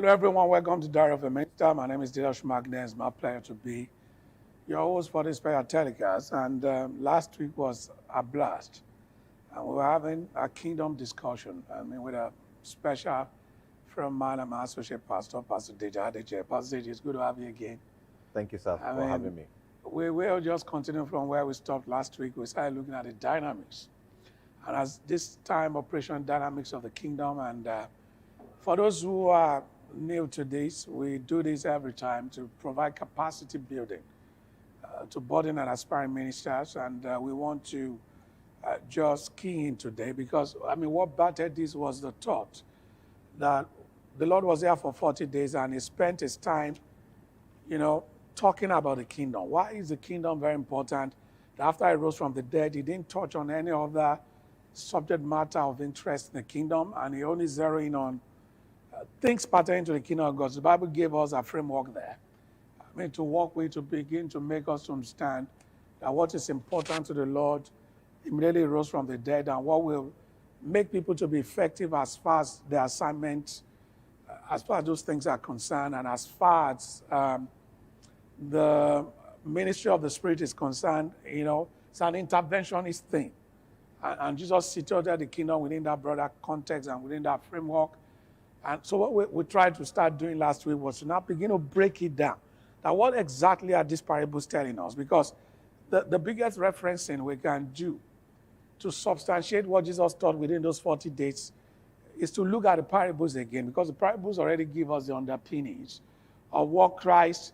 Hello, everyone. Welcome to Diary of a Minister. My name is Dele. It's my pleasure to be your host for this special telecast. And last week was a blast. And we were having a kingdom discussion. With a special from my associate pastor, Pastor Deji. Aladejebi. Pastor Deji, it's good to have you again. Thank you, sir, for having me. We will just continue from where we stopped last week. We started looking at the dynamics. And as this time, operation dynamics of the kingdom. And for those who are new to this, we do this every time to provide capacity building to budding and aspiring ministers. And we want to just key in today because, what battered this was the thought that the Lord was there for 40 days and he spent his time, talking about the kingdom. Why is the kingdom very important? After he rose from the dead, he didn't touch on any other subject matter of interest in the kingdom, and he only zeroed in on things pertaining to the kingdom of God. The Bible gave us a framework there. To walk with, to begin to make us understand that what is important to the Lord immediately rose from the dead, and what will make people to be effective as far as their assignment, as far as those things are concerned, and as far as the ministry of the Spirit is concerned. It's an interventionist thing. And Jesus situated the kingdom within that broader context and within that framework. And so what we tried to start doing last week was to now begin to break it down. Now, what exactly are these parables telling us? Because the biggest referencing we can do to substantiate what Jesus taught within those 40 days is to look at the parables again, because the parables already give us the underpinnings of what Christ,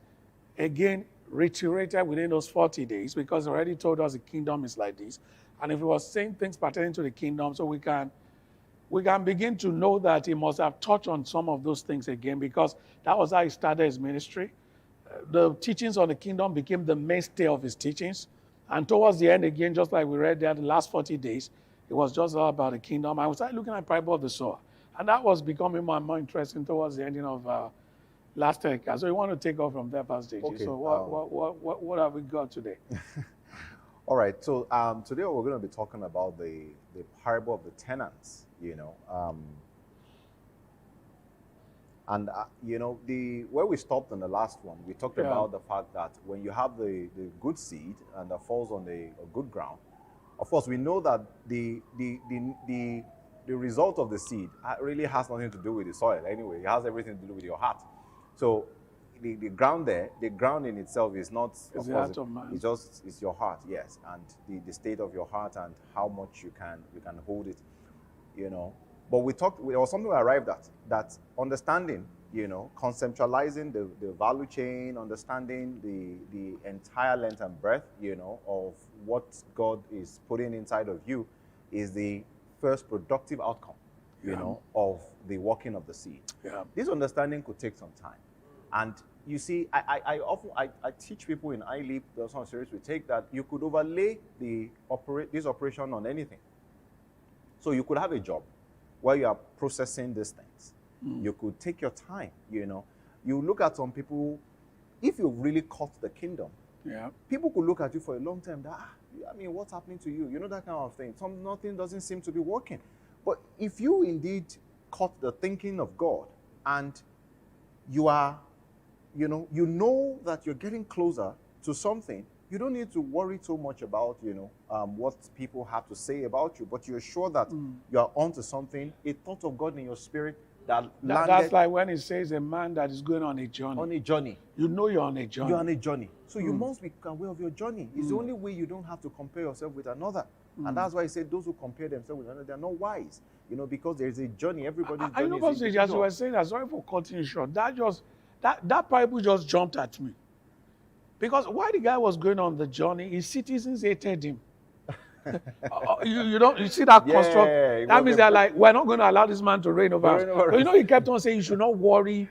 again, reiterated within those 40 days, because he already told us the kingdom is like this. And if he was saying things pertaining to the kingdom, so we can begin to know that he must have touched on some of those things again, because that was how he started his ministry. The teachings on the kingdom became the mainstay of his teachings. And towards the end, again, just like we read there, the last 40 days, it was just all about the kingdom. I started looking at the parable of the sower. And that was becoming more and more interesting towards the ending of last week. So you want to take off from there, Pastor Deji. Okay, so what have we got today? All right. So today we're going to be talking about the parable of the tenants, where we stopped in the last one, we talked about the fact that when you have the good seed and that falls on a good ground, of course, we know that the result of the seed really has nothing to do with the soil anyway. It has everything to do with your heart. So the ground there, the ground in itself is not, it's the heart of man. It's your heart, yes, and the state of your heart and how much you can hold it, But there was something we arrived at, that understanding, conceptualizing the value chain, understanding the entire length and breadth, of what God is putting inside of you is the first productive outcome, of the working of the seed. Yeah. This understanding could take some time. And you see, I often teach people in iLeap, there's some series we take, that you could overlay this operation on anything. So you could have a job where you are processing these things. You could take your time, You look at some people, if you really caught the kingdom, people could look at you for a long time, what's happening to you? That kind of thing. Nothing doesn't seem to be working. But if you indeed caught the thinking of God and you are, you that you're getting closer to something, you don't need to worry so much about, what people have to say about you, but you're sure that you're onto something, a thought of God in your spirit that landed. That's like when it says a man that is going on a journey. On a journey. You're on a journey. You're on a journey. So you must be aware of your journey. It's the only way you don't have to compare yourself with another. And that's why he said those who compare themselves with another, they're not wise. Because there's a journey. Everybody's journey is individual. As you were saying, sorry for cutting you short. That parable just jumped at me. Because while the guy was going on the journey, his citizens hated him. You see that construct? That means they're like, we're not going to allow this man to reign over us. He kept on saying, you should not worry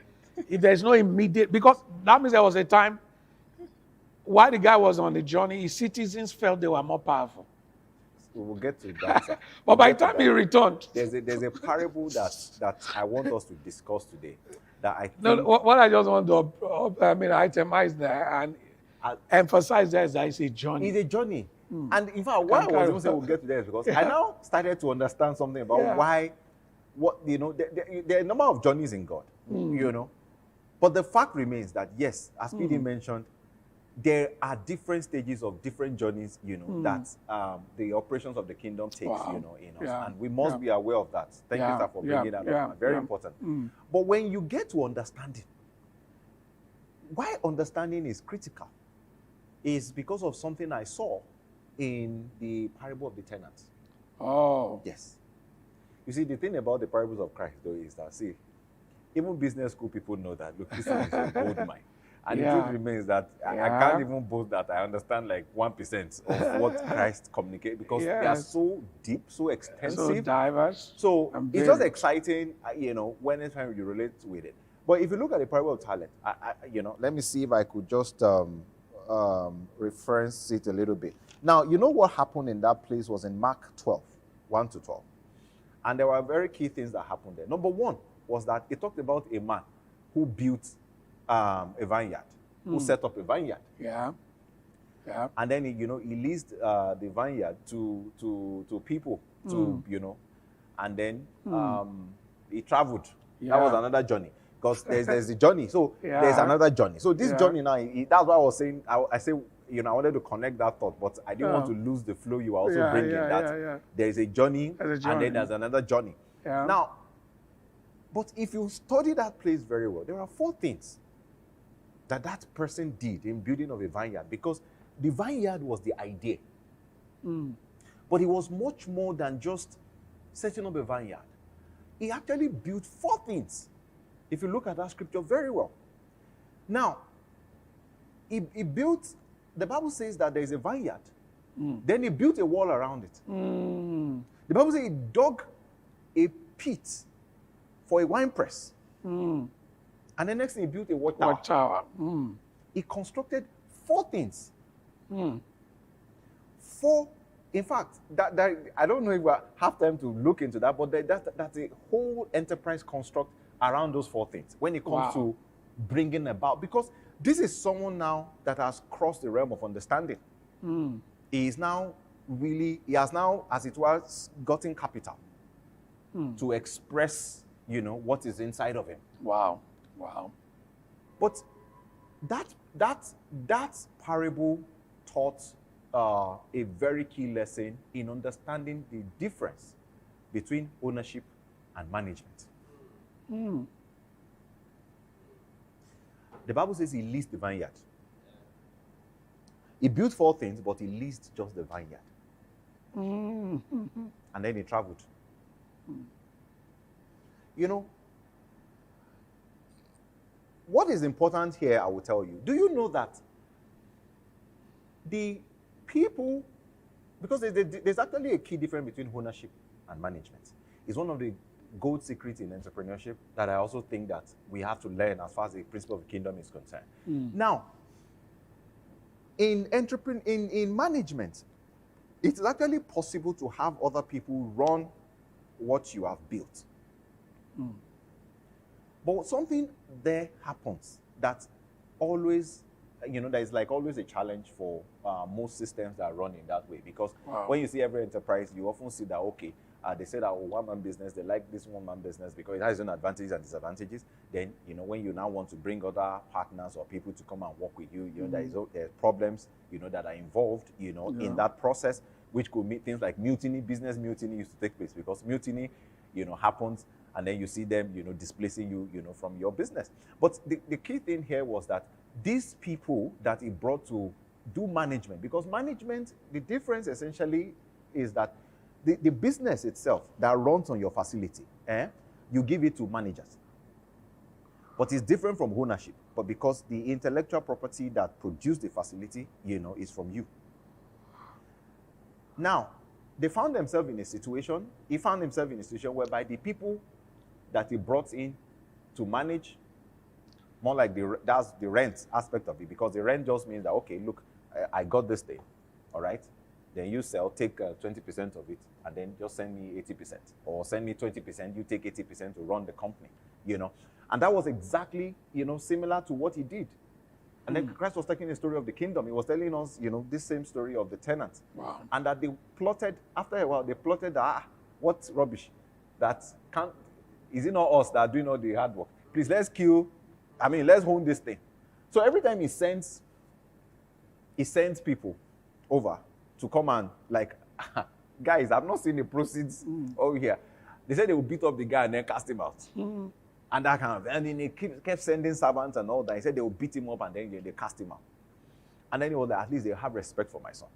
if there's no immediate, because that means there was a time while the guy was on the journey, his citizens felt they were more powerful. We will get to that. But by the time he returned, there's a parable that I want us to discuss today. That I think, what I just want to itemize there and emphasize there is that it's a journey. It's a journey. And in fact, why I was even saying we'll get to that is because I now started to understand something about why, there are a number of journeys in God. you know. But the fact remains that, yes, as PD mentioned, there are different stages of different journeys, you know, that the operations of the kingdom takes, you know, in us. And we must be aware of that. Thank you, sir, for bringing that up. Very important. But when you get to understanding, why understanding is critical is because of something I saw in the parable of the tenants. Oh. Yes. You see, the thing about the parables of Christ, though, is that, see, even business school people know that, look, this one is a gold mine. And the truth remains that I can't even boast that I understand like 1% of what Christ communicates, because they are so deep, so extensive, so diverse. So it's just exciting, you know, anytime you relate with it. But if you look at the parable of talent, you know, let me see if I could just reference it a little bit. Now, you know what happened in that place was in Mark 12, 1 to 12. And there were very key things that happened there. Number one was that it talked about a man who built a vineyard, who set up a vineyard. Yeah. And then, you know, he leased the vineyard to people, to, you know, and then he traveled. That was another journey. Because there's a journey. So there's another journey. So this journey now, that's what I was saying. I say, you know, I wanted to connect that thought, but I didn't want to lose the flow you are also bringing. There is a journey, and then there's another journey. Now, but if you study that place very well, there are 4 things that person did in building of a vineyard, because the vineyard was the idea. But it was much more than just setting up a vineyard. He actually built 4 things. If you look at that scripture very well. Now, he built, the Bible says that there is a vineyard. Then he built a wall around it. The Bible says he dug a pit for a wine press. And the next thing, he built a watchtower. He constructed 4 things. 4, in fact, that I don't know if we have time to look into that, but that's a whole enterprise construct around those 4 things when it comes to bringing about, because this is someone now that has crossed the realm of understanding. He is now really, he has now, as it was, gotten capital to express, you know, what is inside of him. Wow. But that parable taught a very key lesson in understanding the difference between ownership and management. The Bible says he leased the vineyard. He built 4 things, but he leased just the vineyard. And then he traveled. You know, what is important here, I will tell you. Do you know that the people, because there's actually a key difference between ownership and management. It's one of the gold secrets in entrepreneurship that I also think that we have to learn as far as the principle of the kingdom is concerned. Now, in management, it is actually possible to have other people run what you have built. But something there happens that always, you know, there is like always a challenge for most systems that run in that way. Because when you see every enterprise, you often see that, okay, they say that, oh, one-man business, they like this one-man business because it has its own advantages and disadvantages. Then, you know, when you now want to bring other partners or people to come and work with you, you know, there's problems, you know, that are involved, you know, in that process, which could mean things like mutiny. Business mutiny used to take place because mutiny, you know, happens, and then you see them, you know, displacing you, you know, from your business. But the key thing here was that these people that he brought to do management, because management, the difference essentially is that the business itself that runs on your facility, you give it to managers. But it's different from ownership. But because the intellectual property that produced the facility, you know, is from you. Now, he found himself in a situation whereby the people that he brought in to manage, more like that's the rent aspect of it, because the rent just means that, okay, look, I got this thing, all right? Then you sell, take 20% of it, and then just send me 80%. Or send me 20%, you take 80% to run the company, you know. And that was exactly, you know, similar to what he did. And then Christ was taking the story of the kingdom. He was telling us, you know, this same story of the tenants. Wow. And that they plotted, after a while, they plotted, what rubbish. That can't, is it not us that are doing all the hard work? Please, let's hone this thing. So every time he sends people over to come and like, guys, I've not seen the proceeds over here. They said they would beat up the guy and then cast him out. And that kind of, and then he kept sending servants and all that. He said they would beat him up and then they cast him out. And then he was like, at least they have respect for my son.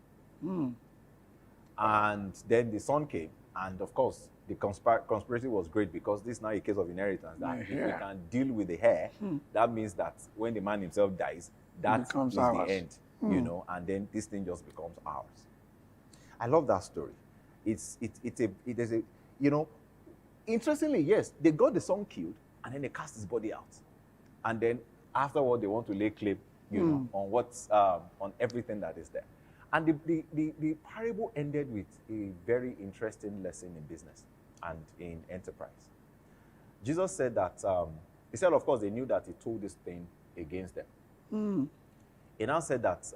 And then the son came, and of course, the conspiracy was great because this is now a case of inheritance. That if we can deal with the heir, that means that when the man himself dies, that is the end, you know, and then this thing just becomes ours. I love that story. It's a you know, interestingly, yes, they got the son killed and then they cast his body out, and then afterward they want to lay claim, you know, on what's on everything that is there. And the parable ended with a very interesting lesson in business and in enterprise. Jesus said that, he said, of course, they knew that he told this thing against them. He now said that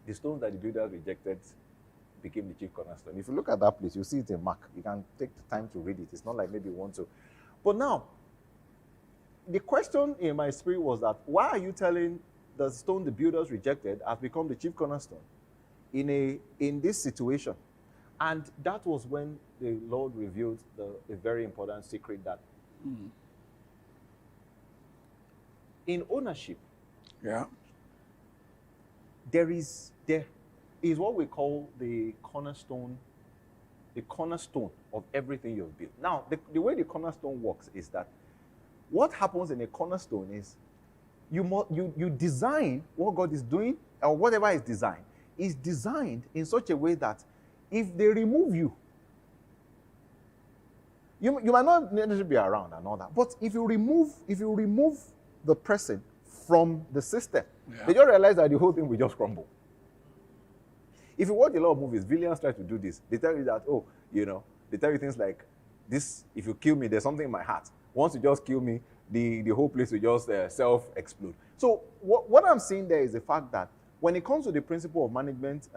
the stones that the builders rejected became the chief cornerstone. If you look at that place, you see it in Mark. You can take the time to read it. It's not like maybe you want to. But now, the question in my spirit was that, why are you telling the stone the builders rejected has become the chief cornerstone in this situation? And that was when the Lord revealed a very important secret that in ownership, there is what we call the cornerstone of everything you've built. Now, the way the cornerstone works is that what happens in a cornerstone is you design what God is doing, or whatever is designed in such a way that if they remove you, you might not necessarily be around and all that. But if you remove the person from the system, they just realize that the whole thing will just crumble. If you watch a lot of movies, villains try to do this. They tell you that, oh, you know, they tell you things like, this, if you kill me, there's something in my heart. Once you just kill me, the whole place will just self-explode. So what I'm saying there is the fact that when it comes to the principle of management,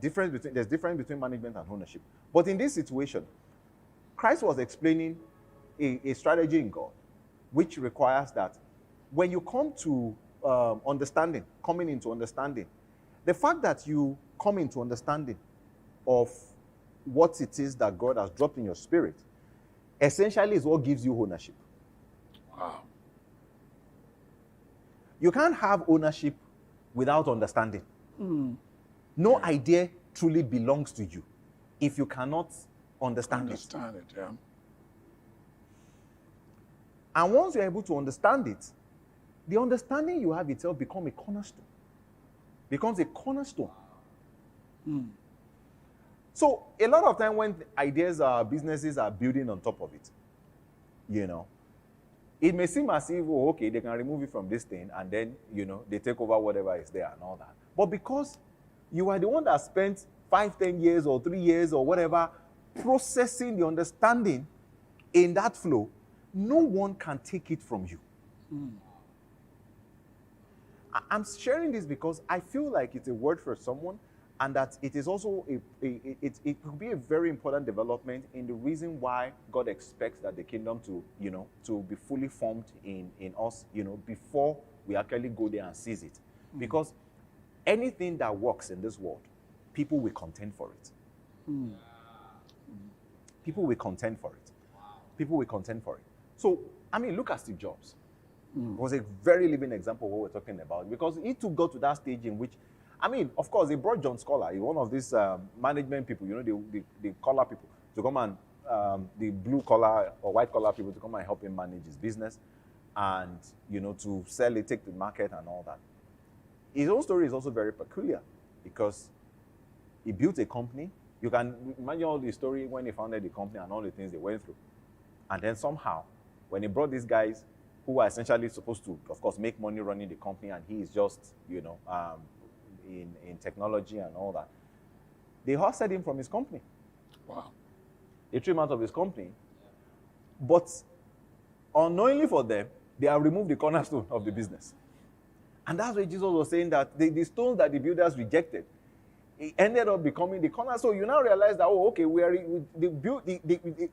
there's difference between management and ownership. But in this situation, Christ was explaining a strategy in God, which requires that when you come to coming into understanding, the fact that you come into understanding of what it is that God has dropped in your spirit, essentially is what gives you ownership. Wow. You can't have ownership without understanding. No idea truly belongs to you if you cannot understand it. And once you're able to understand it, the understanding you have itself becomes a cornerstone. So a lot of time when ideas or businesses are building on top of it, you know, it may seem as if, oh, okay, they can remove it from this thing and then, you know, they take over whatever is there and all that. But because you are the one that spent 5, 10 years or 3 years or whatever processing the understanding in that flow, no one can take it from you. I'm sharing this because I feel like it's a word for someone, and that it is also it could be a very important development in the reason why God expects that the kingdom to be fully formed in us, you know, before we actually go there and seize it. Because anything that works in this world, people will contend for it. People will contend for it. People will contend for it. So, I mean, look at Steve Jobs. It was a very living example of what we're talking about, because he too got to that stage in which, I mean, of course, they brought John Scholar, one of these management people, you know, the collar people, to come and, the blue collar or white collar people to come and help him manage his business and, you know, to sell it, take to the market and all that. His own story is also very peculiar because he built a company. You can imagine all the story when he founded the company and all the things they went through. And then somehow, when he brought these guys who are essentially supposed to, of course, make money running the company, and he is just, you know, in technology and all that, they hustled him from his company. Wow. They threw him out of his company. But unknowingly for them, they have removed the cornerstone of the business. And that's why Jesus was saying that the stones that the builders rejected it ended up becoming the corner. So you now realize that, oh, okay,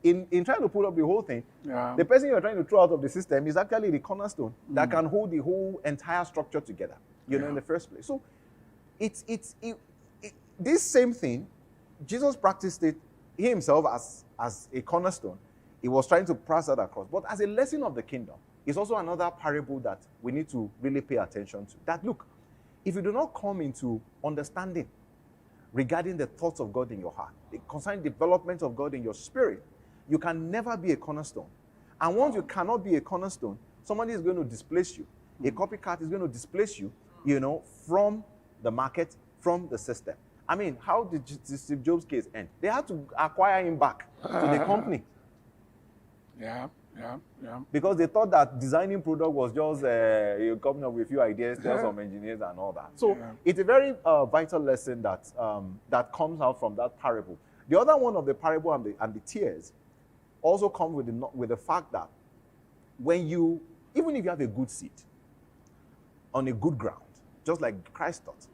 in trying to put up the whole thing, the person you're trying to throw out of the system is actually the cornerstone that can hold the whole entire structure together, in the first place. So this same thing, Jesus practiced it himself as a cornerstone. He was trying to pass that across. But as a lesson of the kingdom, it's also another parable that we need to really pay attention to. That, look, if you do not come into understanding regarding the thoughts of God in your heart, the concerning development of God in your spirit, you can never be a cornerstone. And once you cannot be a cornerstone, somebody is going to displace you. A copycat is going to displace you, from the market, from the system. I mean, how did Steve Jobs' case end? They had to acquire him back to the company. Yeah. Because they thought that designing product was just coming up with a few ideas, tell some engineers and all that. So it's a very vital lesson that comes out from that parable. The other one of the parable and the tears also comes with the fact that even if you have a good seed on a good ground, just like Christ taught,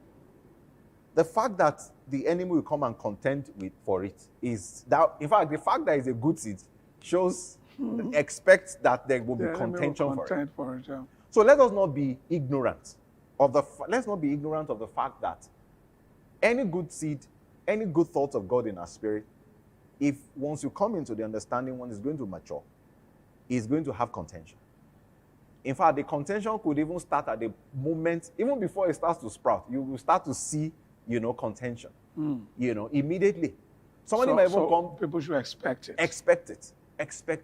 the fact that the enemy will come and contend for it is that, in fact, the fact that it's a good seed shows expect that there will be contention for it. So let us not be ignorant of the fact that any good seed, any good thoughts of God in our spirit, if once you come into the understanding, one is going to mature, is going to have contention. In fact, the contention could even start at the moment, even before it starts to sprout. You will start to see, contention, immediately. Somebody might even come. People should expect it. Expect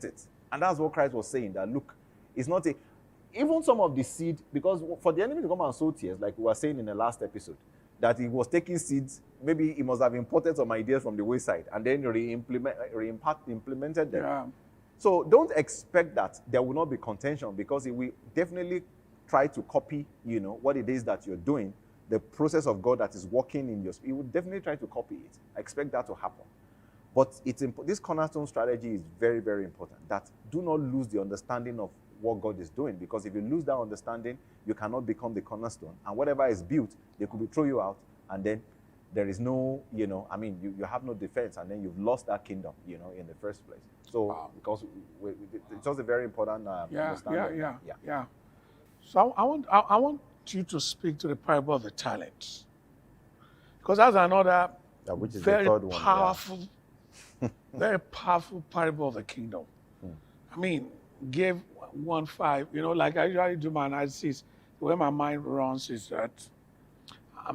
it. And that's what Christ was saying, that look, it's not even some of the seed, because for the enemy to come and sow tears, like we were saying in the last episode, that he was taking seeds, maybe he must have imported some ideas from the wayside and then implemented them. Yeah. So don't expect that there will not be contention, because he will definitely try to copy, what it is that you're doing, the process of God that is working in your spirit. He will definitely try to copy it. I expect that to happen. But this cornerstone strategy is very, very important. That do not lose the understanding of what God is doing, because if you lose that understanding, you cannot become the cornerstone. And whatever is built, they could throw you out, and then there is no, you have no defense, and then you've lost that kingdom, in the first place. So, because it's also a very important understanding. Yeah. So I want you to speak to the parable of the talents, because that's another which is very the third one, powerful, very powerful parable of the kingdom. I mean, give 1-5. Like I usually do my analysis. The way my mind runs is that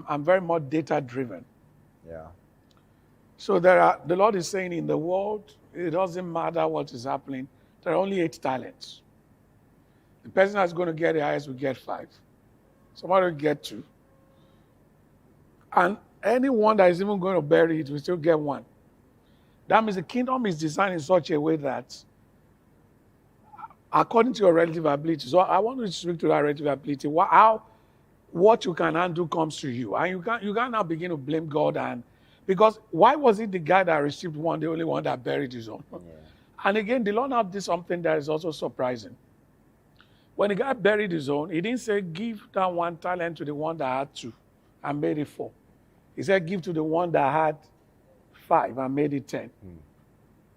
I'm very much data driven. Yeah. So the Lord is saying, in the world, it doesn't matter what is happening. There are only 8 talents. The person that's going to get the highest will get 5. Somebody will get 2. And anyone that is even going to bury it will still get 1. That means the kingdom is designed in such a way that, according to your relative ability, so I want you to speak to that relative ability. What you can handle comes to you. And you can't now begin to blame God. Because why was it the guy that received 1, the only one that buried his own? Yeah. And again, the Lord now did something that is also surprising. When the guy buried his own, he didn't say, give that 1 talent to the one that had 2 and made it 4. He said, give to the one that had 5 and made it 10.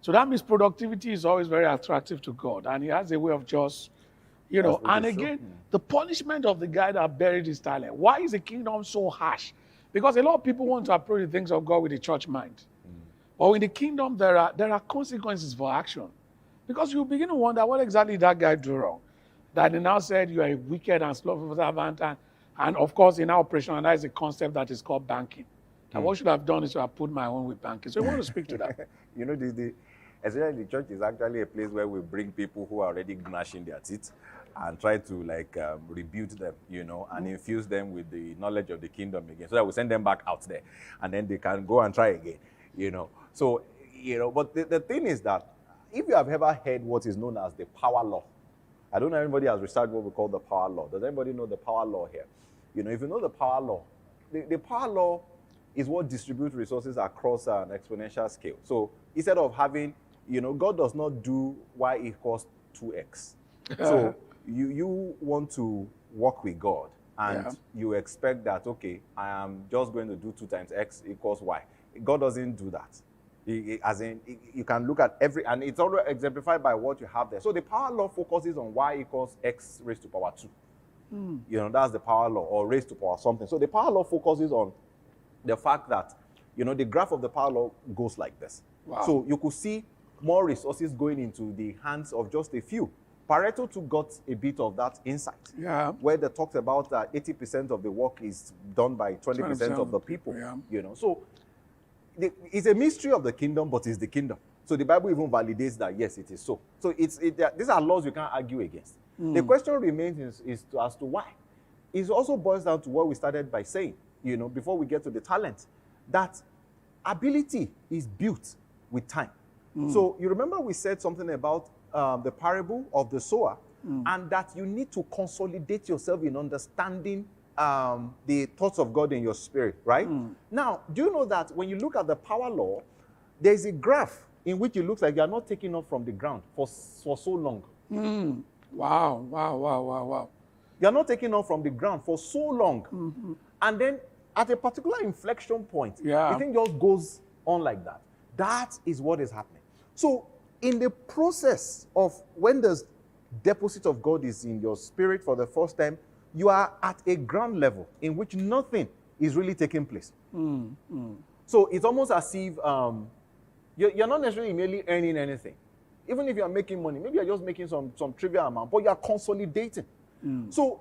So that means productivity is always very attractive to God. And he has a way of just, and again, the punishment of the guy that buried his talent. Why is the kingdom so harsh? Because a lot of people want to approach the things of God with a church mind. But in the kingdom, there are consequences for action. Because you begin to wonder, what exactly did that guy do wrong? That he now said, you are a wicked and slothful servant. And of course, in our operationalize a concept that is called banking. And what should I have done is to have put my own with banking. So we want to speak to that. Especially the church is actually a place where we bring people who are already gnashing their teeth and try to rebuke them, and infuse them with the knowledge of the kingdom again, so that we send them back out there, and then they can go and try again, So, but the thing is that if you have ever heard what is known as the power law, I don't know if anybody has researched what we call the power law. Does anybody know the power law here? If you know the power law, the power law is what distributes resources across an exponential scale. So instead of having, God does not do y equals 2x. So you want to work with God, and you expect that, okay, I am just going to do 2 times x equals y. God doesn't do that. You can look at every, and it's already exemplified by what you have there. So the power law focuses on y equals x raised to power 2. You know, that's the power law, or raised to power something. So the power law focuses on the fact that, you know, the graph of the power law goes like this. Wow. So you could see more resources going into the hands of just a few. Pareto too got a bit of that insight, where they talked about that 80% of the work is done by 20% of the people. You know, so it's a mystery of the kingdom, but it's the kingdom. So the Bible even validates that, yes, it is so. So these are laws you can't argue against. The question remains as to why. It also boils down to what we started by saying, you know, before we get to the talent, that ability is built with time. So you remember we said something about the parable of the sower, and that you need to consolidate yourself in understanding the thoughts of God in your spirit, right? Now, do you know that when you look at the power law, there's a graph in which it looks like you are not taking off from the ground for so long. Wow. You are not taking off from the ground for so long. And then at a particular inflection point, the thing just goes on like that. That is what is happening. So in the process of when the deposit of God is in your spirit for the first time, you are at a ground level in which nothing is really taking place. So it's almost as if you're not necessarily merely earning anything. Even if you're making money, maybe you're just making some trivial amount, but you're consolidating. So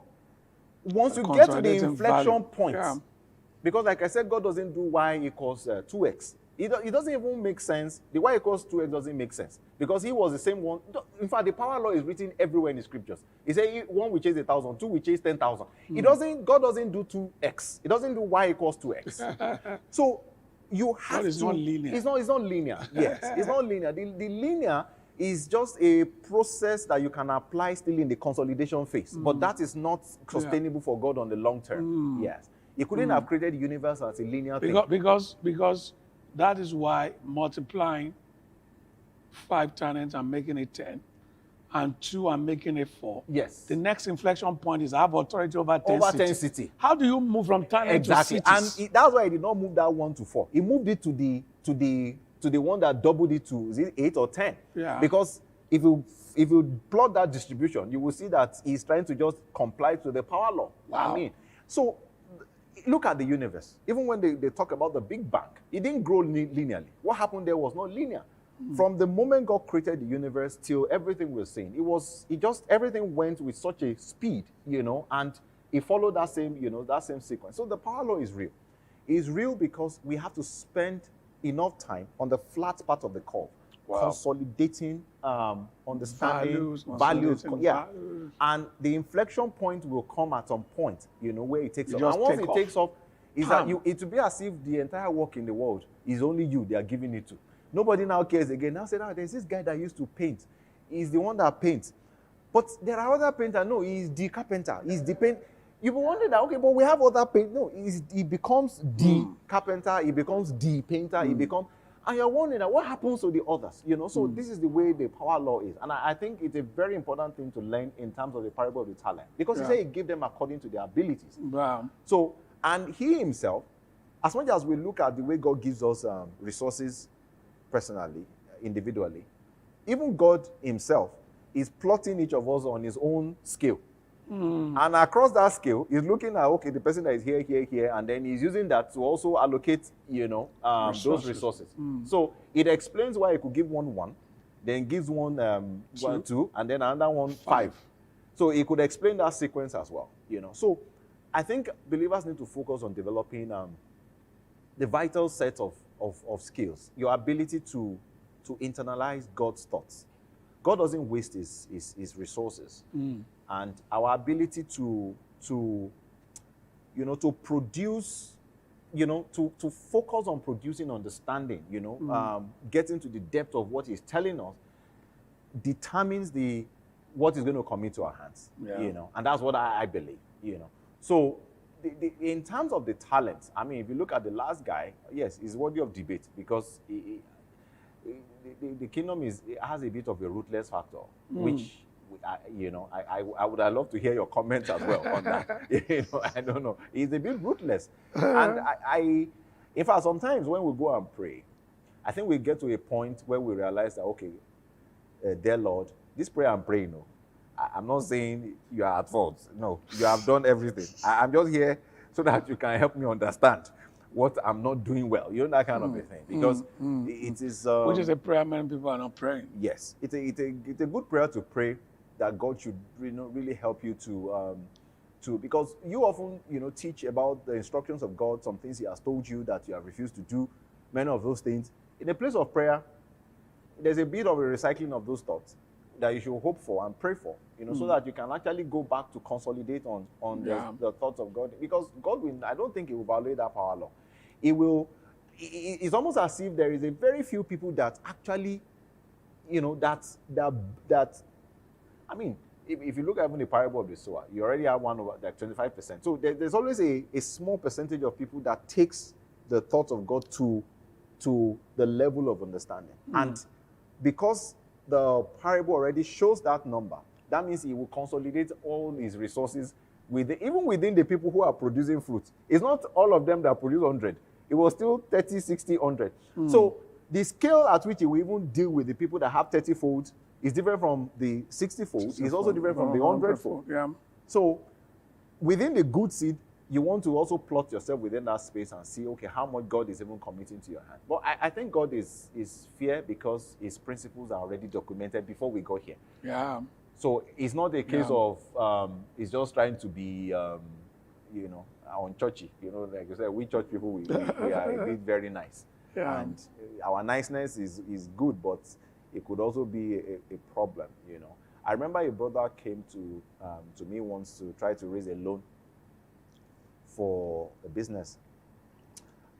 once you get to the inflection point, because like I said, God doesn't do y equals 2x. It doesn't even make sense. The y equals 2x doesn't make sense because he was the same one. In fact, the power law is written everywhere in the scriptures. He said 1 will chase 1,000, 2 will chase 10,000. God doesn't do 2x. It doesn't do y equals 2x. So you have it's not linear. It's not linear. Yes, it's not linear. The linear is just a process that you can apply still in the consolidation phase, but that is not sustainable for God on the long term. Yes, He couldn't have created the universe as a linear thing. Because that is why multiplying 5 talents and making it 10, and 2 and making it 4. Yes. The next inflection point is I have authority over 10 over cities. 10 cities. How do you move from talent to cities? And that's why he did not move that 1 to 4. He moved it to the one that doubled it to, is it 8 or 10? Because if you plot that distribution, you will see that he's trying to just comply to the power law. Wow. I mean, so look at the universe. Even when they talk about the Big Bang, it didn't grow linearly. What happened there was not linear. From the moment God created the universe till everything we're seeing, everything went with such a speed, you know, and it followed that same sequence. So the power law is real. It's real because we have to spend enough time on the flat part of the curve, consolidating, understanding values. And the inflection point will come at some point, you know, where it takes off. And once it takes off, it will be as if the entire work in the world is only you they are giving it to. Nobody now cares again. Now say, there's this guy that used to paint. He's the one that paints. But there are other painters. No, he's the carpenter. He's the paint. You will wonder that, okay, but we have other paint. No, he becomes the carpenter. He becomes the painter. He becomes, and you're wondering that what happens to the others, you know? So this is the way the power law is. And I think it's a very important thing to learn in terms of the parable of the talent. Because he said he gave them according to their abilities. So, and he himself, as much as we look at the way God gives us resources personally, individually, even God himself is plotting each of us on his own scale. And across that scale, he's looking at, okay, the person that is here, and then he's using that to also allocate, you know, those resources. So it explains why he could give one, then gives one, 2, and then another one 5. So he could explain that sequence as well, you know. So I think believers need to focus on developing the vital set of skills, your ability to internalize God's thoughts. God doesn't waste his resources. And our ability to produce, you know, to focus on producing understanding, you know, getting to the depth of what he's telling us determines what is going to come into our hands, you know, and that's what I believe, you know. So in terms of the talents, I mean, if you look at the last guy, yes, it's worthy of debate because the kingdom has a bit of a ruthless factor, which I would have loved to hear your comments as well on that. I don't know. It's a bit ruthless. And in fact, sometimes when we go and pray, I think we get to a point where we realize that, okay, dear Lord, this prayer I'm praying, I'm not saying you are at fault. No, you have done everything. I'm just here so that you can help me understand what I'm not doing well. That kind of a thing. Because it is... which is a prayer many people are not praying. Yes. It's a good prayer to pray that God should really help you to... Because you often, teach about the instructions of God, some things He has told you that you have refused to do, many of those things. In a place of prayer, there's a bit of a recycling of those thoughts that you should hope for and pray for, so that you can actually go back to consolidate on the thoughts of God. Because God will, I don't think He will violate that power law. It's almost as if there is a very few people that actually, I mean, if you look at even the parable of the sower, you already have one over like 25%. So there's always a small percentage of people that takes the thoughts of God to the level of understanding. And because the parable already shows that number, that means He will consolidate all His resources even within the people who are producing fruit. It's not all of them that produce 100. It was still 30, 60, 100. So the scale at which He will even deal with the people that have 30-fold is different from the 60-fold. It's also different from the 100-fold. Yeah. So within the good seed, you want to also plot yourself within that space and see, okay, how much God is even committing to your hand. But I think God is fair because His principles are already documented before we got here. Yeah. So it's not a case of it's just trying to be, on churchy. Like you said, we church people, we are a bit very nice. Yeah. And our niceness is good, but it could also be a problem, I remember a brother came to me once to try to raise a loan for a business.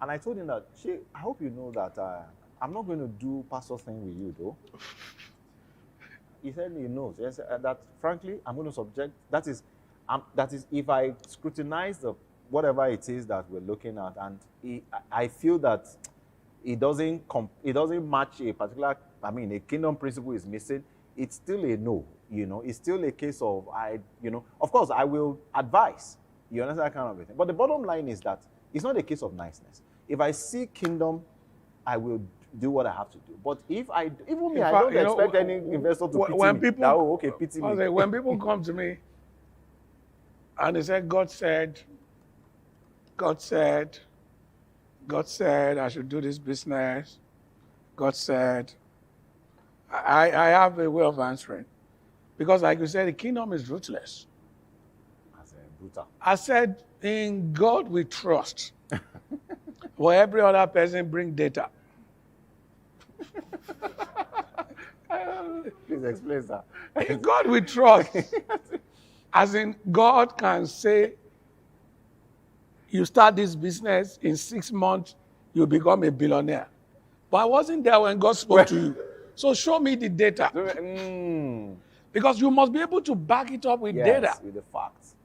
And I told him that, I hope you know that I'm not going to do pastor thing with you, though. He said he knows. Yes, that frankly, I'm going to subject. That is, if I scrutinize whatever it is that we're looking at, and I feel that it doesn't match a particular. A kingdom principle is missing. It's still a no. It's still a case of Of course, I will advise. You understand that kind of a thing. But the bottom line is that it's not a case of niceness. If I see kingdom, I will do what I have to do. But I don't expect any investor to pity me. Pity me. When people come to me and they say, God said I should do this business. God said, I have a way of answering. Because like you said, the kingdom is ruthless. I said, in God we trust. For every other person, bring data. Please explain that. In God we trust. As in, God can say, you start this business, in 6 months, you become a billionaire. But I wasn't there when God spoke to you. So show me the data. Because you must be able to back it up with data. With the facts.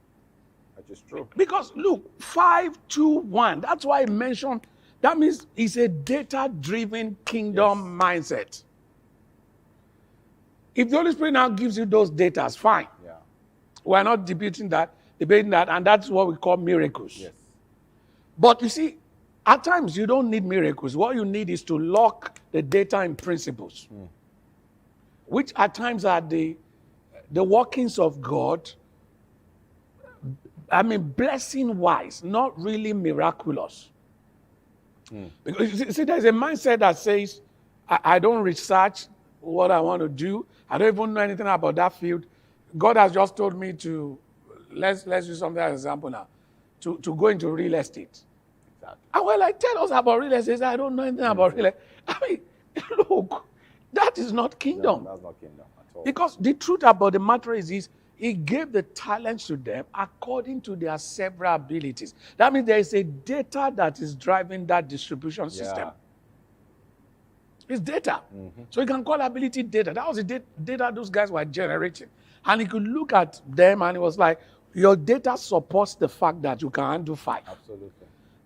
That is true. Because look, 5, 2, 1. That's why I mentioned, that means it's a data-driven kingdom mindset. If the Holy Spirit now gives you those data, fine. Yeah. We're not debating that, and that's what we call miracles. Yes. But you see, at times you don't need miracles. What you need is to lock the data in principles, which at times are the workings of God. Blessing-wise, not really miraculous. Because you see, there's a mindset that says, I don't research what I want to do. I don't even know anything about that field. God has just told me to, let's use something as an example now, to go into real estate. Exactly. And when I tell us about real estate, I don't know anything about real estate. Look, that is not kingdom. No, that's not kingdom at all. Because the truth about the matter is He gave the talents to them according to their several abilities. That means there is a data that is driving that distribution system. It's data. So you can call ability data. That was the data those guys were generating. And he could look at them and it was like, your data supports the fact that you can handle 5. Absolutely.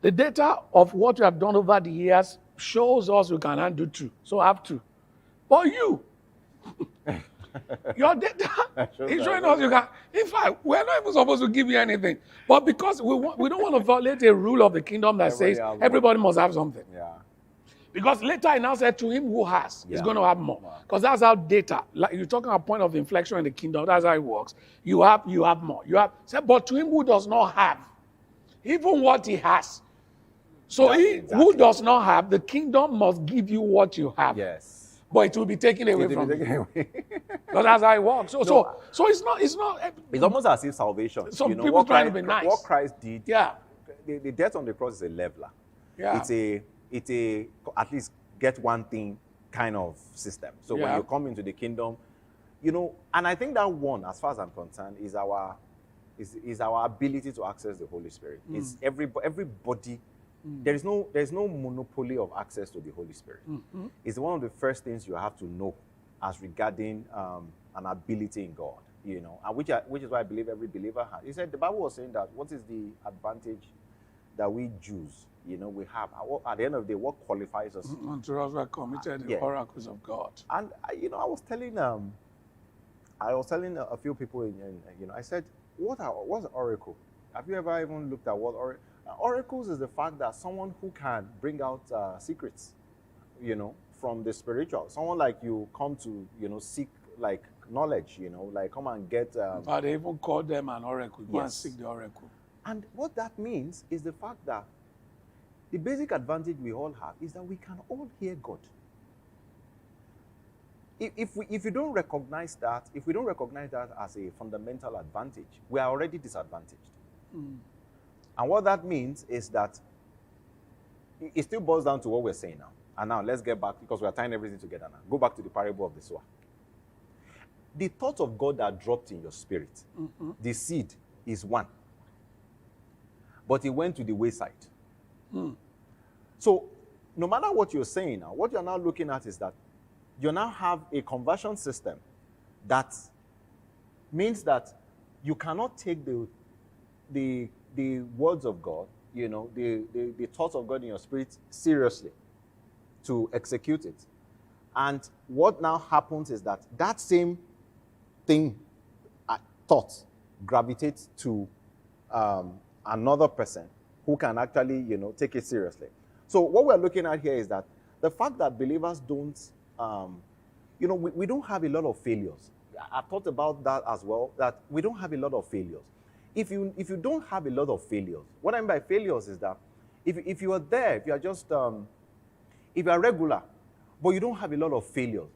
The data of what you have done over the years shows us you can handle 2. So have 2. But you, Your data Sure, is showing sure. us you can. In fact, we're not even supposed to give you anything. But because we don't want to violate a rule of the kingdom that Everybody says has more. everybody must have something. Yeah. Because later I now said to him who has is Yeah. going to have more. Wow. Because that's how data, like you're talking about point of inflection in the kingdom, that's how it works. You have more. You have, but to him who does not have, even what he has. So That's he who exactly. does not have, the kingdom must give you what you have. Yes. But it will be taken away It will from be you. taken away. Because that's how it works. So, No. so it's not. It's almost as if salvation. Some you know, people what trying to Christ, be nice. What Christ did. Yeah. The death on the cross is a leveler. Yeah. It's a at least get one thing kind of system. So when Yeah. you come into the kingdom, you know, and I think that one, as far as I'm concerned, is our ability to access the Holy Spirit. It's everybody. There's no monopoly of access to the Holy Spirit. It's one of the first things you have to know as regarding an ability in God, you know, and which is why I believe every believer has. He said the Bible was saying that what is the advantage that we Jews, you know, we have at the end of the day, what qualifies us? Unto us were committed the oracles of God. And you know, I was telling a few people, you know, I said, what's an oracle? Have you ever even looked at what oracles is? The fact that someone who can bring out secrets, you know, from the spiritual. Someone like you come to, you know, seek like knowledge, you know, like come and get. But they even call them an oracle. Go and Yes. seek the oracle. And what that means is the fact that the basic advantage we all have is that we can all hear God. If you don't recognize that, if we don't recognize that as a fundamental advantage, we are already disadvantaged. And what that means is that it still boils down to what we're saying now. And now let's get back, because we are tying everything together now. Go back to the parable of the sower. The thought of God that dropped in your spirit, the seed is one. But it went to the wayside. So no matter what you're saying now, what you're now looking at is that you now have a conversion system that means that you cannot take the words of God, you know, the thoughts of God in your spirit seriously to execute it. And what now happens is that that same thing, thought, gravitates to another person who can actually, you know, take it seriously. So what we're looking at here is that the fact that believers don't, you know, we don't have a lot of failures. I've thought about that as well, that we don't have a lot of failures. If you don't have a lot of failures, what I mean by failures is that if you are there, if you are just, if you are regular, but you don't have a lot of failures,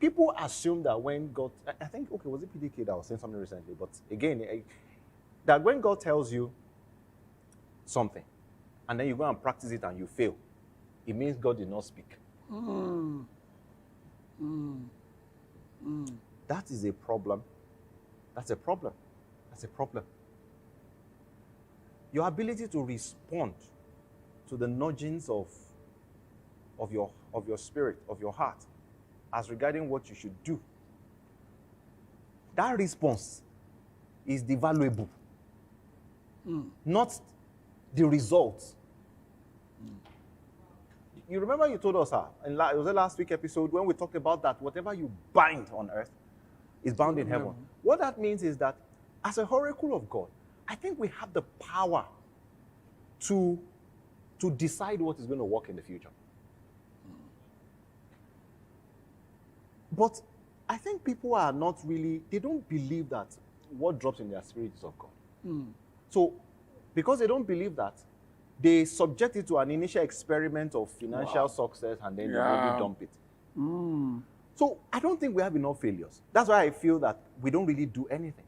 people assume that when God, I think, okay, was it PDK that was saying something recently, but again, that when God tells you something, and then you go and practice it and you fail, it means God did not speak. That is a problem. That's a problem. That's a problem. Your ability to respond to the nudgings of your spirit, of your heart, as regarding what you should do, that response is the valuable, not the results. You remember you told us, it was the last week episode when we talked about that whatever you bind on earth is bound in heaven. What that means is that as a oracle of God, I think we have the power to decide what is going to work in the future. But I think people are not really, they don't believe that what drops in their spirit is of God. So because they don't believe that, they subject it to an initial experiment of financial success and then they maybe dump it. So I don't think we have enough failures. That's why I feel that we don't really do anything.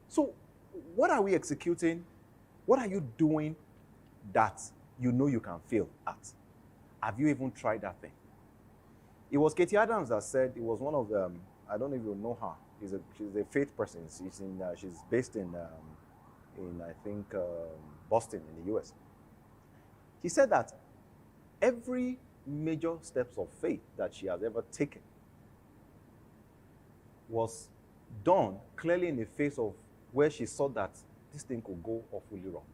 So what are we executing? What are you doing that you know you can fail at? Have you even tried that thing? It was Katie Adams that said, it was one of them, I don't know if you know her. She's a faith person. She's based in I think, Boston in the US. She said that every major steps of faith that she has ever taken was done clearly in the face of where she saw that this thing could go awfully wrong.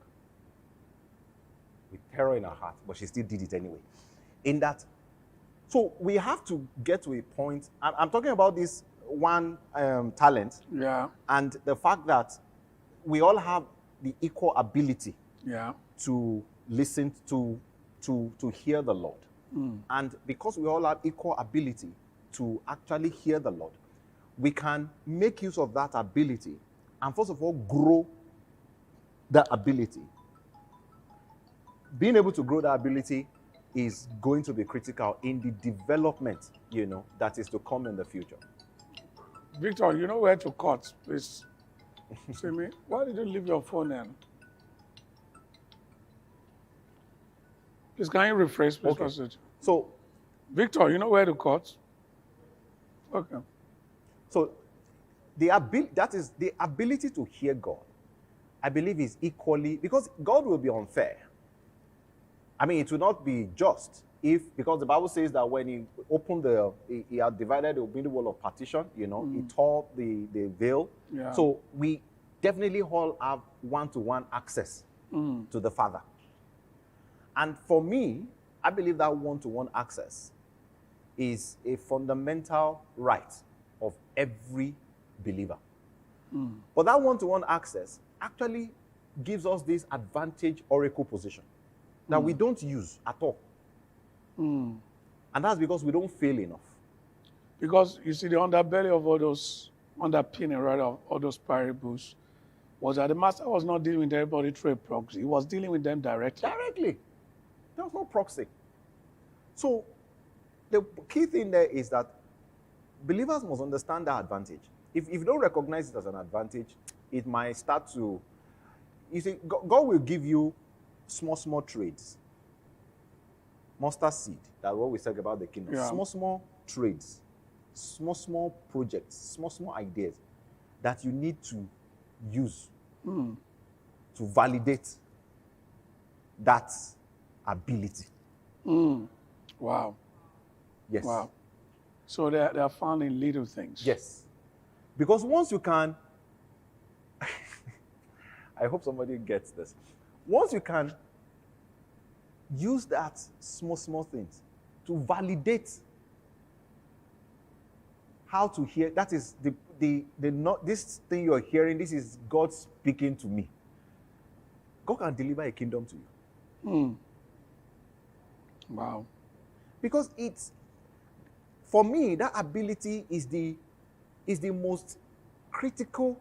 With terror in her heart, but she still did it anyway. In that, So we have to get to a point. I'm talking about this one talent, Yeah. and the fact that we all have the equal ability Yeah. to listen to hear the Lord. And because we all have equal ability to actually hear the Lord, we can make use of that ability and first of all grow that ability. Being able to grow that ability is going to be critical in the development, that is to come in the future. Victor, you know where to cut, please. See me? Why did you leave your phone in? Please, can you rephrase, please? Okay. So, Victor, you know where to cut? Okay. So, that is the ability to hear God, I believe, is equally, because God will be unfair. I mean, it will not be just because the Bible says that when he opened he had divided the middle wall of partition, he tore the veil. Yeah. So we definitely all have one-to-one access to the Father. And for me, I believe that one-to-one access is a fundamental right of every believer. But that one-to-one access actually gives us this advantage oracle position that we don't use at all. And that's because we don't fail enough. Because you see, the underbelly of all those, underpinning right of all those parables was that the master was not dealing with everybody through a proxy. He was dealing with them directly. There was no proxy. So the key thing there is that believers must understand that advantage. If you don't recognize it as an advantage, it might start to, you see, God will give you small trades. Mustard seed, that's what we said about the kingdom. Yeah. Small trades, small projects, small ideas that you need to use to validate that ability. Wow. Yes. Wow. So they are found in little things. Yes. Because once you can, I hope somebody gets this. Once you can use that small things to validate how to hear, that is this thing you're hearing, this is God speaking to me. God can deliver a kingdom to you. Wow. Because for me, that ability is the most critical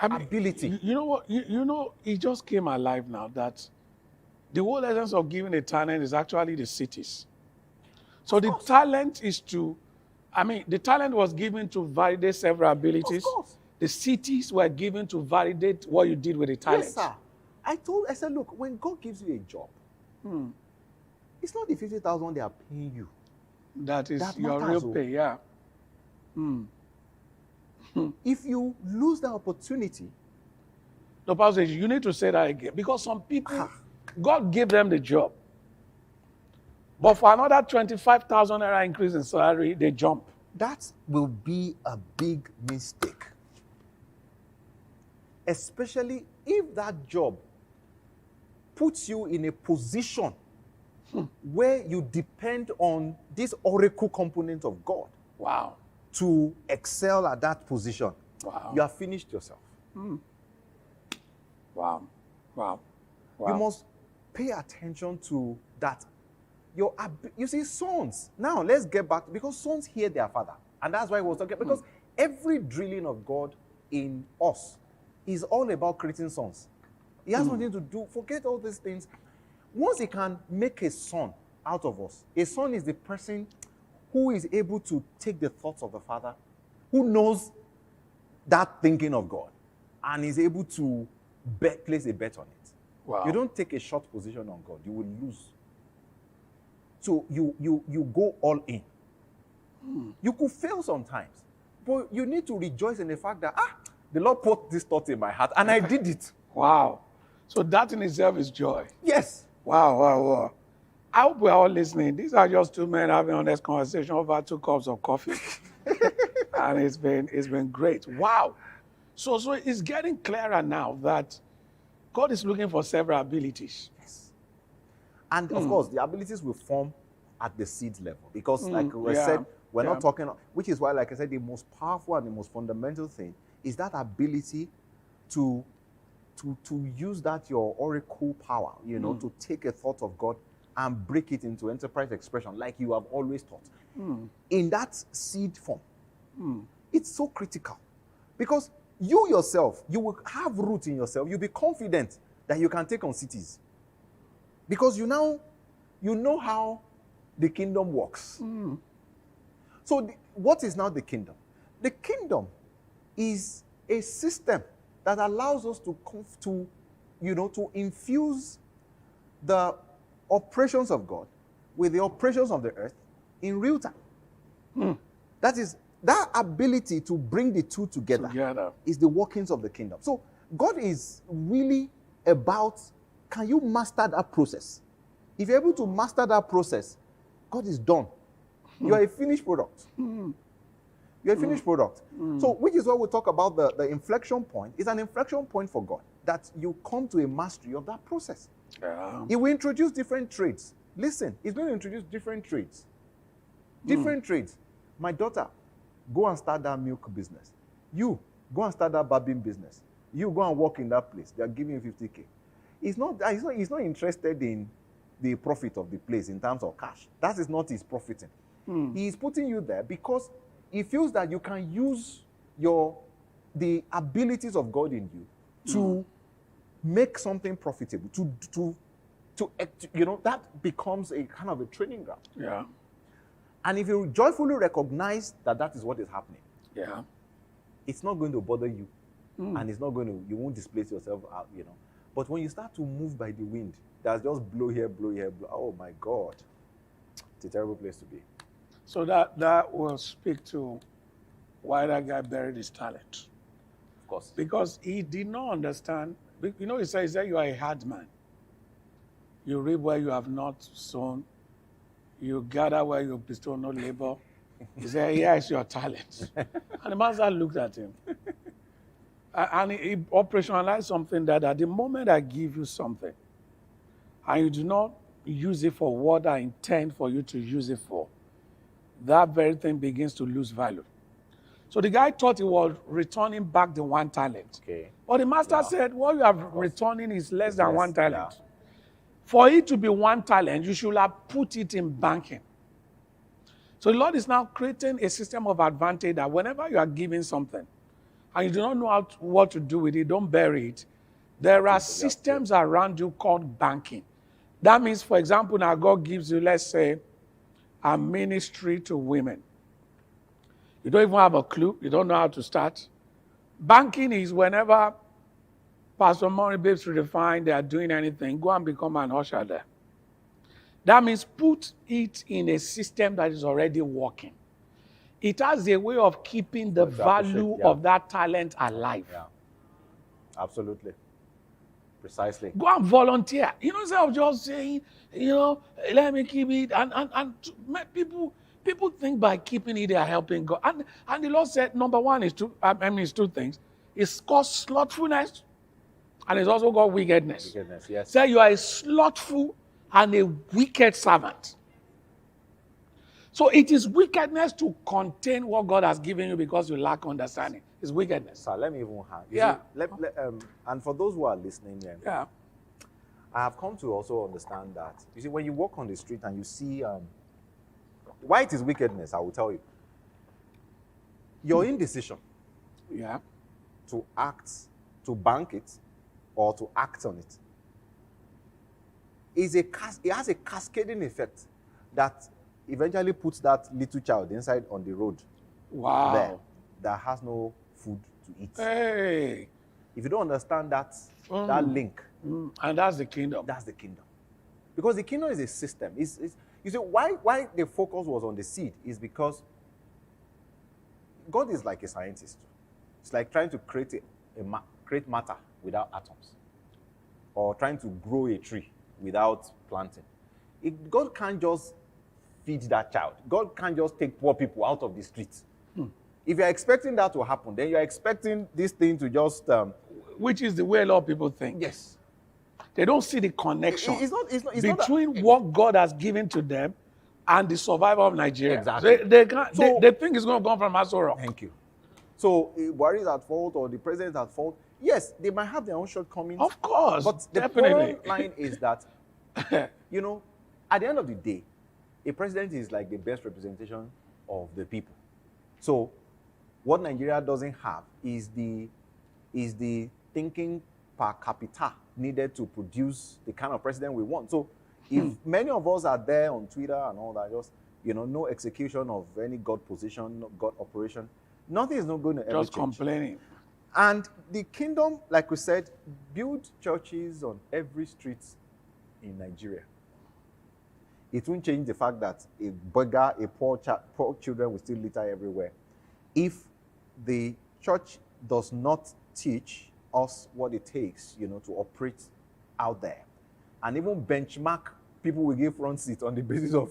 ability. You know what? It just came alive now that the whole essence of giving a talent is actually the cities. So the talent is the talent was given to validate several abilities. Of course. The cities were given to validate what you did with the talent. Yes, sir. I said, look, when God gives you a job, it's not the 50,000 they are paying you. That is That your matters, real pay, yeah. If you lose that opportunity, No, Pastor, you need to say that again. Because some people, God gave them the job. But for another 25,000 naira increase in salary, they jump. that will be a big mistake. Especially if that job puts you in a position where you depend on this oracle component of God. Wow. To excel at that position. Wow. You have finished yourself. Wow. You must pay attention to that. You see, sons. Now, let's get back, because sons hear their father. And that's why we was talking, because every drilling of God in us is all about creating sons. He has nothing to do, forget all these things. Once he can make a son out of us, a son is the person who is able to take the thoughts of the Father, who knows that thinking of God, and is able to place a bet on it. Wow. You don't take a short position on God, you will lose. So you go all in. You could fail sometimes, but you need to rejoice in the fact that, the Lord put this thought in my heart, and I did it. Wow. So that in itself is joy. Yes. Wow. I hope we're all listening. These are just two men having honest conversation over 2 cups of coffee. And it's been great. Wow. So it's getting clearer now that God is looking for several abilities. Yes. And of course, the abilities will form at the seed level. Because like we said, we're not talking, which is why, like I said, the most powerful and the most fundamental thing is that ability to use that your oracle power, you know, to take a thought of God and break it into enterprise expression like you have always taught. In that seed form. It's so critical. Because you yourself, you will have root in yourself. You'll be confident that you can take on cities. Because you know how the kingdom works. So what is now the kingdom? The kingdom is a system that allows us to infuse the operations of God with the operations of the earth in real time. That is, that ability to bring the two together is the workings of the kingdom. So God is really about, can you master that process? If you're able to master that process, God is done. You are a finished product. You're a finished product. So, which is what we talk about the inflection point. It's an inflection point for God, that you come to a mastery of that process. He will introduce different trades. Listen, he's going to introduce different trades. Different trades. My daughter, go and start that milk business. You, go and start that barbing business. You go and work in that place. They are giving you 50K. He's not interested in the profit of the place in terms of cash. That is not his profiting. He is putting you there because he feels that you can use the abilities of God in you to make something profitable, that becomes a kind of a training ground. Yeah. And if you joyfully recognize that is what is happening, it's not going to bother you, and you won't displace yourself out, you know. But when you start to move by the wind, that's just blow here, blow here, blow. Oh my God, it's a terrible place to be. So that will speak to why that guy buried his talent. Of course. Because he did not understand. You know, he says that you are a hard man. You reap where you have not sown. You gather where you bestow no labor. He said, here is your talent. And the master looked at him. And he operationalized something that at the moment I give you something, and you do not use it for what I intend for you to use it for, that very thing begins to lose value. So the guy thought he was returning back the one talent. Okay. But the master said, what you have returning is less than one talent. For it to be one talent, you should have put it in banking. So the Lord is now creating a system of advantage that whenever you are giving something and you do not know what to do with it, don't bury it. There are systems around you called banking. That means, for example, now God gives you, let's say, a ministry to women. You don't even have a clue. You don't know how to start. Banking is whenever Pastor Maury Babes Redefine, they are doing anything, go and become an usher there. That means put it in a system that is already working. It has a way of keeping the value of that talent alive. Yeah, absolutely. Precisely. Go and volunteer. You know, instead of just saying, let me keep it. And people think by keeping it, they are helping God. And the Lord said, number one is it's two things. It's called slothfulness, and it's also called wickedness. Wickedness, yes. Say you are a slothful and a wicked servant. So it is wickedness to contain what God has given you because you lack understanding. It's wickedness. Sir, let me even have. And for those who are listening, I have come to also understand that, you see, when you walk on the street and you see, why it is wickedness, I will tell you. Your indecision to act, to bank it, or to act on it, it has a cascading effect that eventually puts that little child inside on the road there that has no food to eat. Hey. If you don't understand that link. And that's the kingdom. That's the kingdom. Because the kingdom is a system. You see, why the focus was on the seed is because God is like a scientist. It's like trying to create matter without atoms, or trying to grow a tree without planting. God can't just feed that child. God can't just take poor people out of the streets. If you're expecting that to happen, then you're expecting this thing to just... Which is the way a lot of people think. Yes. They don't see the connection it's not between what God has given to them and the survival of Nigeria. Exactly. They think it's going to come from Aso Rock. Thank you. So Buhari is at fault or the president is at fault. Yes, they might have their own shortcomings. Of course, but definitely. The bottom line is that, you know, at the end of the day, a president is like the best representation of the people. So what Nigeria doesn't have is the thinking per capita needed to produce the kind of president we want. So if many of us are there on Twitter and all that, just, you know, no execution of any God position, no God operation, nothing is not going to ever just change. Complaining. And the kingdom, like we said, build churches on every street in Nigeria. It won't change the fact that a beggar, poor children will still litter everywhere. If the church does not teach us what it takes, you know, to operate out there, and even benchmark, people will give front seat on the basis of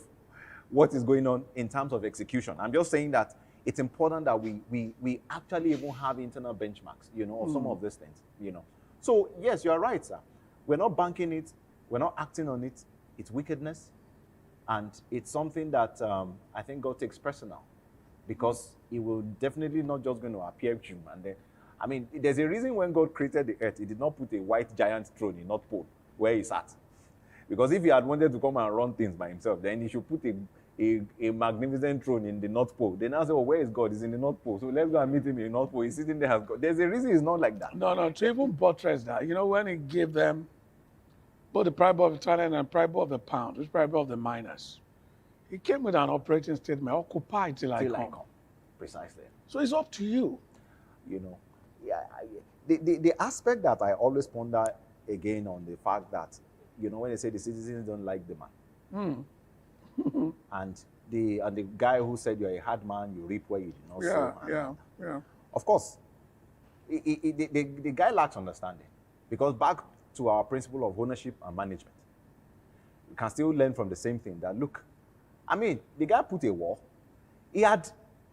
what is going on in terms of execution. I'm just saying that it's important that we actually even have internal benchmarks, you know, of some of these things, you know. So yes, you are right, sir. We're not banking it, we're not acting on it. It's wickedness, and it's something that I think God takes personal, because it will definitely not just going to appear to him. And then, I mean, there's a reason when God created the earth, he did not put a white giant throne in North Pole where he's at. Because if he had wanted to come and run things by himself, then he should put a magnificent throne in the North Pole. Then I say, well, where is God? He's in the North Pole. So let's go and meet him in the North Pole. He's sitting there as God. There's a reason it's not like that. No, to even buttress that, you know, when he gave them both the parable of the talent and parable of the pound, which parable of the miners, he came with an operating statement: occupy till I come. Precisely. So it's up to you. You know, yeah. The aspect that I always ponder again on the fact that, you know, when they say the citizens don't like the man, and the guy who said you're a hard man, you reap where you did not sow. Yeah. Of course, the guy lacks understanding, because back to our principle of ownership and management, you can still learn from the same thing. That look, I mean, the guy put a wall.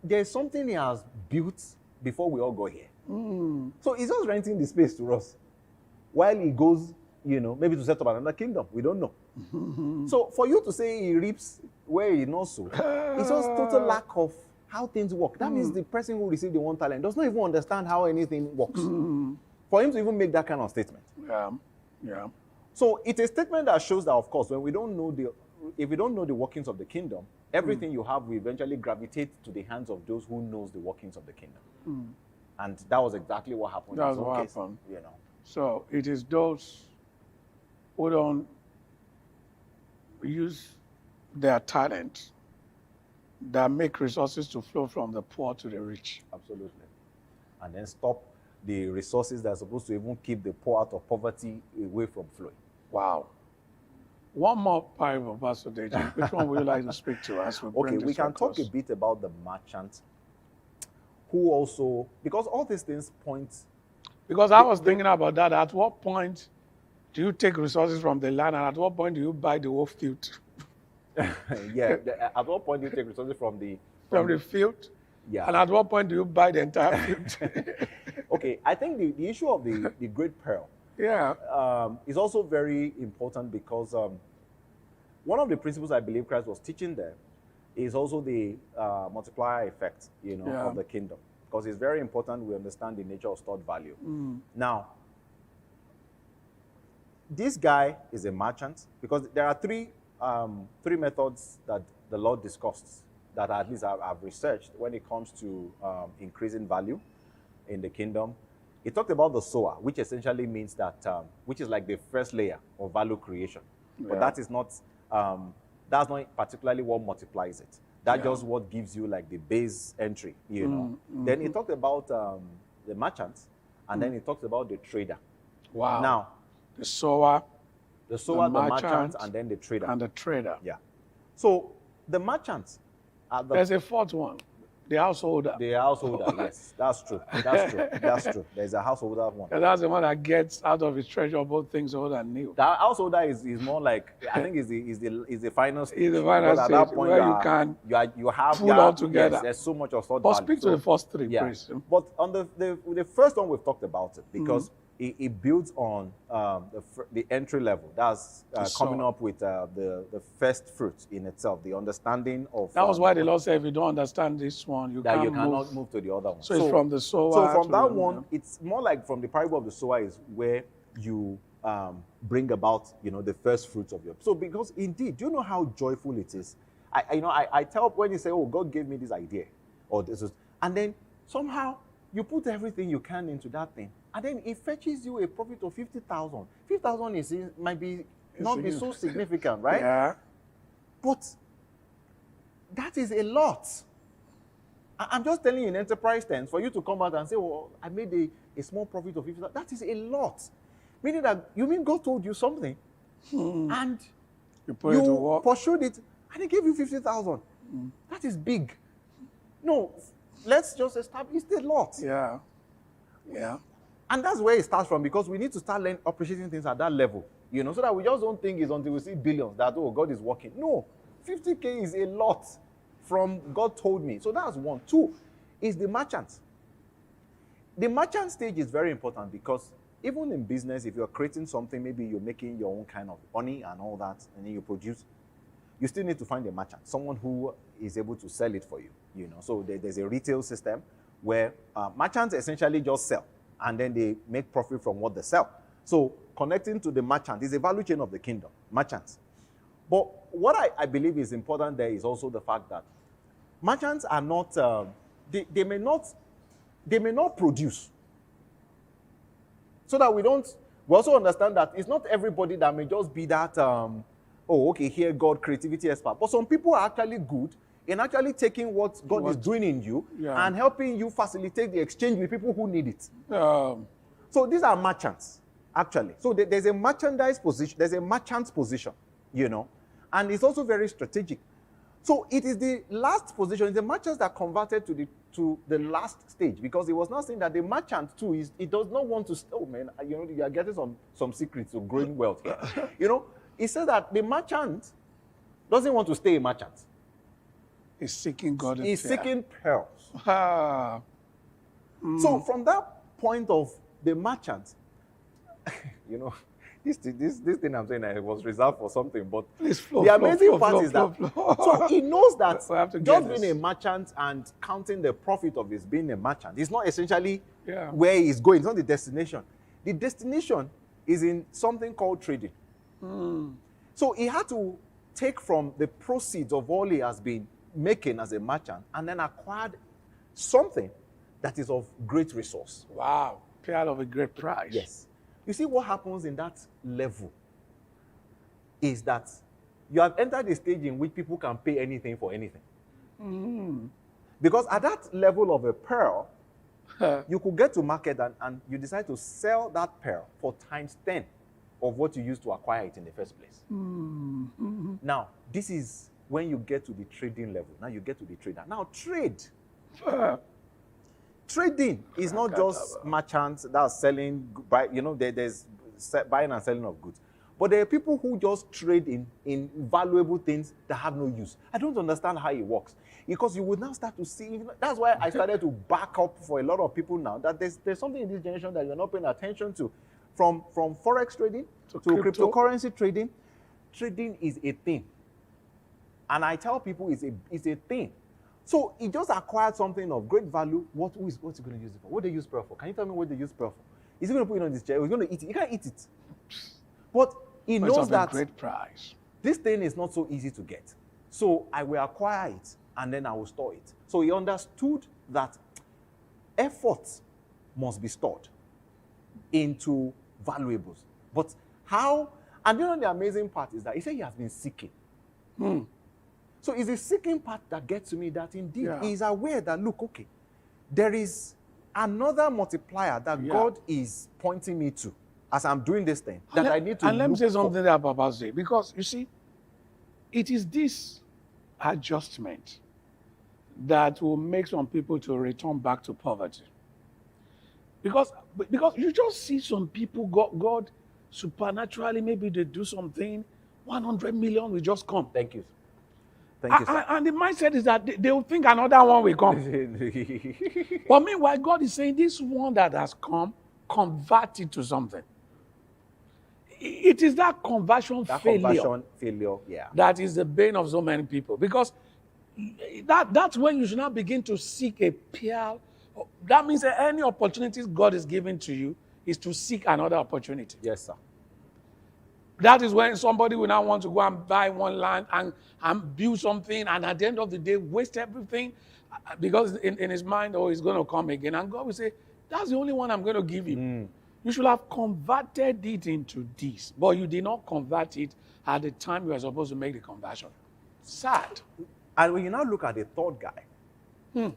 There's something he has built before we all got here. So he's just renting the space to us while he goes, you know, maybe to set up another kingdom. We don't know. So for you to say he reaps where he knows so, it's just total lack of how things work. That means the person who received the 1 talent does not even understand how anything works. For him to even make that kind of statement. Yeah. So it's a statement that shows that, of course, when we don't know if we don't know the workings of the kingdom, everything you have will eventually gravitate to the hands of those who knows the workings of the kingdom. And that was exactly what happened. That was what happened. You know. So it is those who don't use their talent that make resources to flow from the poor to the rich. Absolutely. And then stop the resources that are supposed to even keep the poor out of poverty away from flowing. Wow. One more parable, Pastor Deji. Which one would you like to speak to us? Okay, we can talk a bit about the merchant, who also, because all these things point. Because I was thinking about that. At what point do you take resources from the land, and at what point do you buy the whole field? At what point do you take resources from the field? Yeah. And at what point do you buy the entire field? Okay, I think the issue of the great pearl is also very important, because one of the principles I believe Christ was teaching there is also the multiplier effect, you know, of the kingdom. Because it's very important we understand the nature of stored value. Now, this guy is a merchant, because there are three methods that the Lord discussed that at least I've researched when it comes to increasing value in the kingdom. He talked about the sower, which essentially means that, which is like the first layer of value creation. But that is not, that's not particularly what multiplies it. That's just what gives you like the base entry, you know. Then he talked about the merchants, and then he talked about the trader. Wow. Now, the sower, the merchant, and then the trader. And the trader. Yeah. So the merchants are There's a fourth one. The householder. The householder, yes. That's true. That's true. There's a householder one. And that's the one that gets out of his treasure both things old and new. The householder is more like, I think is the final stage. Is the final stage, at that point where you can pull all together. Yes, there's so much of thought. But speak to the first three, yeah. please. But on the first one, we've talked about it, because it builds on the entry level. That's coming up with the first fruit in itself, the understanding of. That was why the Lord said, if you don't understand this one, you cannot move to the other one. So it's from the sower. So from that one, it's more like from the parable of the sower is where you bring about, the first fruits of your. So because indeed, do you know how joyful it is? I tell when you say, oh, God gave me this idea, or this is, and then somehow you put everything you can into that thing, and then it fetches you a profit of 50,000. 50,000 might be not be so significant, right? Yeah. But that is a lot. I'm just telling you in enterprise terms, for you to come out and say, well, I made a small profit of 50,000. That is a lot. Meaning that, you mean God told you something, and you pursued it, and He gave you 50,000. That is big. No, let's just establish the lot. Yeah. Yeah. And that's where it starts from, because we need to start appreciating things at that level, so that we just don't think it's until we see billions that, oh, God is working. No, 50K is a lot from God told me. So that's one. Two is the merchant. The merchant stage is very important, because even in business, if you're creating something, maybe you're making your own kind of money and all that, and then you produce, you still need to find a merchant, someone who is able to sell it for you. So there's a retail system where merchants essentially just sell, and then they make profit from what they sell. So connecting to the merchant is a value chain of the kingdom, merchants. But what I believe is important there is also the fact that merchants are not, they may not produce. So that we also understand that it's not everybody that may just be that, here, God, creativity expert. But some people are actually good in actually taking what God is doing in you and helping you facilitate the exchange with people who need it. So these are merchants, actually. So there's a merchandise position, there's a merchant's position, and it's also very strategic. So it is the last position, the merchants that converted to the last stage, because it was not saying that the merchant too it does not want to. Oh man, you are getting some secrets to growing wealth here. It says that the merchant doesn't want to stay a merchant. He's seeking God. He's seeking pearls. So from that point of the merchant, this thing I'm saying, it was reserved for something, but the amazing part is that so he knows that just being a merchant and counting the profit of his being a merchant is not essentially where he's going. It's not the destination. The destination is in something called trading. So he had to take from the proceeds of all he has been making as a merchant and then acquired something that is of great resource. Wow, pearl of a great price. Yes. You see, what happens in that level is that you have entered a stage in which people can pay anything for anything. Because at that level of a pearl, you could get to market and you decide to sell that pearl for times 10 of what you used to acquire it in the first place. Now, this is when you get to the trading level. Now you get to the trader. Now, trading is not just merchants that are selling, there's buying and selling of goods. But there are people who just trade in valuable things that have no use. I don't understand how it works. Because you would now start to see, that's why I started to back up for a lot of people now, that there's something in this generation that you're not paying attention to. From forex trading to cryptocurrency trading, trading is a thing. And I tell people it's a thing. So he just acquired something of great value. What's he going to use it for? What do they use pearl for? Can you tell me what they use pearl for? Is he going to put it on this chair? Or is he going to eat it? He can't eat it. But he knows that great price. This thing is not so easy to get. So I will acquire it and then I will store it. So he understood that effort must be stored into valuables. But how? And the amazing part is that he said he has been seeking. So it's the seeking part that gets to me, that indeed he is aware that, look, okay, there is another multiplier that God is pointing me to as I'm doing this thing that I need to. And let me say something there about Pastor Dele, because you see, it is this adjustment that will make some people to return back to poverty. Because you just see some people, God supernaturally, maybe they do something, 100 million will just come. Thank you. Thank you, sir. And the mindset is that they will think another one will come. But meanwhile, God is saying this one that has come convert it to something. It is that conversion failure yeah. that is the bane of so many people. Because that's when you should now begin to seek a pearl. That means that any opportunities God is giving to you is to seek another opportunity. Yes, sir. That is when somebody will now want to go and buy one land and build something, and at the end of the day, waste everything because in his mind, oh, he's going to come again. And God will say, that's the only one I'm going to give you. You should have converted it into this, but you did not convert it at the time you were supposed to make the conversion. Sad. And when you now look at the third guy,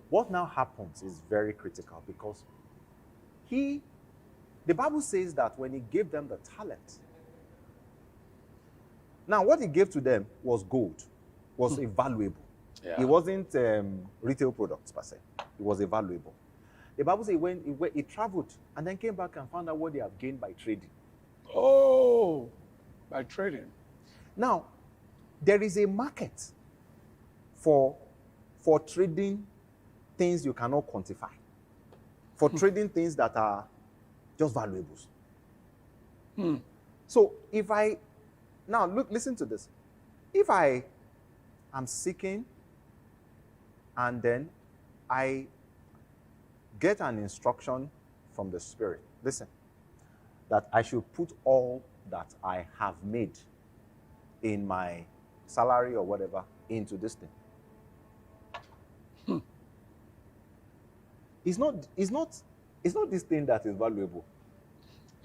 what now happens is very critical because the Bible says that when he gave them the talent, now what he gave to them was gold, was a valuable. Yeah. It wasn't retail products per se. It was a valuable. The Bible says he traveled and then came back and found out what they have gained by trading. Oh, by trading. Now, there is a market for trading things you cannot quantify, for trading things that are just valuables. So listen to this. If I am seeking and then I get an instruction from the Spirit, listen, that I should put all that I have made in my salary or whatever into this thing. It's not this thing that is valuable.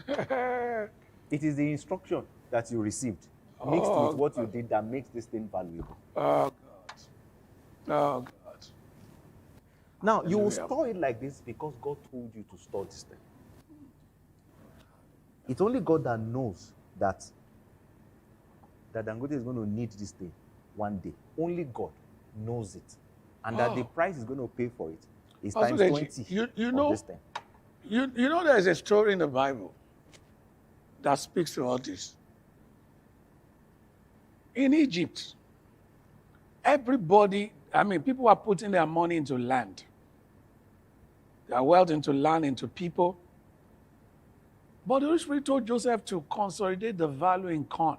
It is the instruction that you received mixed with what you did that makes this thing valuable. Oh, God. Oh, God. Now, you will store it like this because God told you to store this thing. It's only God that knows that Dangote is going to need this thing one day. Only God knows it. And that the price is going to pay for it is times 20 you of know, this thing. You know there's a story in the Bible that speaks to all this. In Egypt, people are putting their money into land. Their wealth into land, into people. But the Holy Spirit told Joseph to consolidate the value in corn.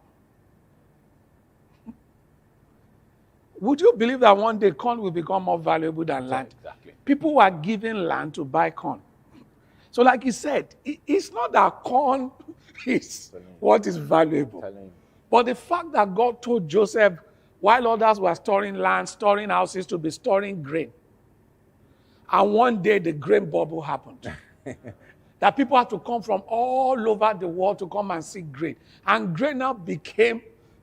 Would you believe that one day corn will become more valuable than land? Exactly. People were given land to buy corn. So like he said, it's not that corn is what is valuable. But the fact that God told Joseph, while others were storing land, storing houses, to be storing grain. And one day the grain bubble happened. That people had to come from all over the world to come and see grain. And grain now became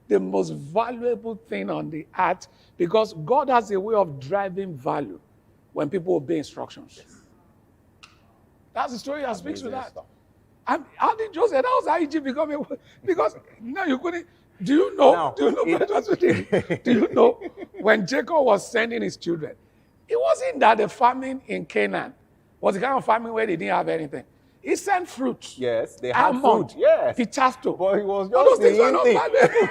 the most valuable thing on the earth because God has a way of driving value when people obey instructions. Yes. That's the story that speaks to that. And how did Joseph, that was how Egypt became a, because now you couldn't, do you know when Jacob was sending his children, it wasn't that the famine in Canaan was the kind of famine where they didn't have anything. He sent fruit. Yes, they had almond, fruit. Yes. Pichasto. But it was just all those things were not valuable.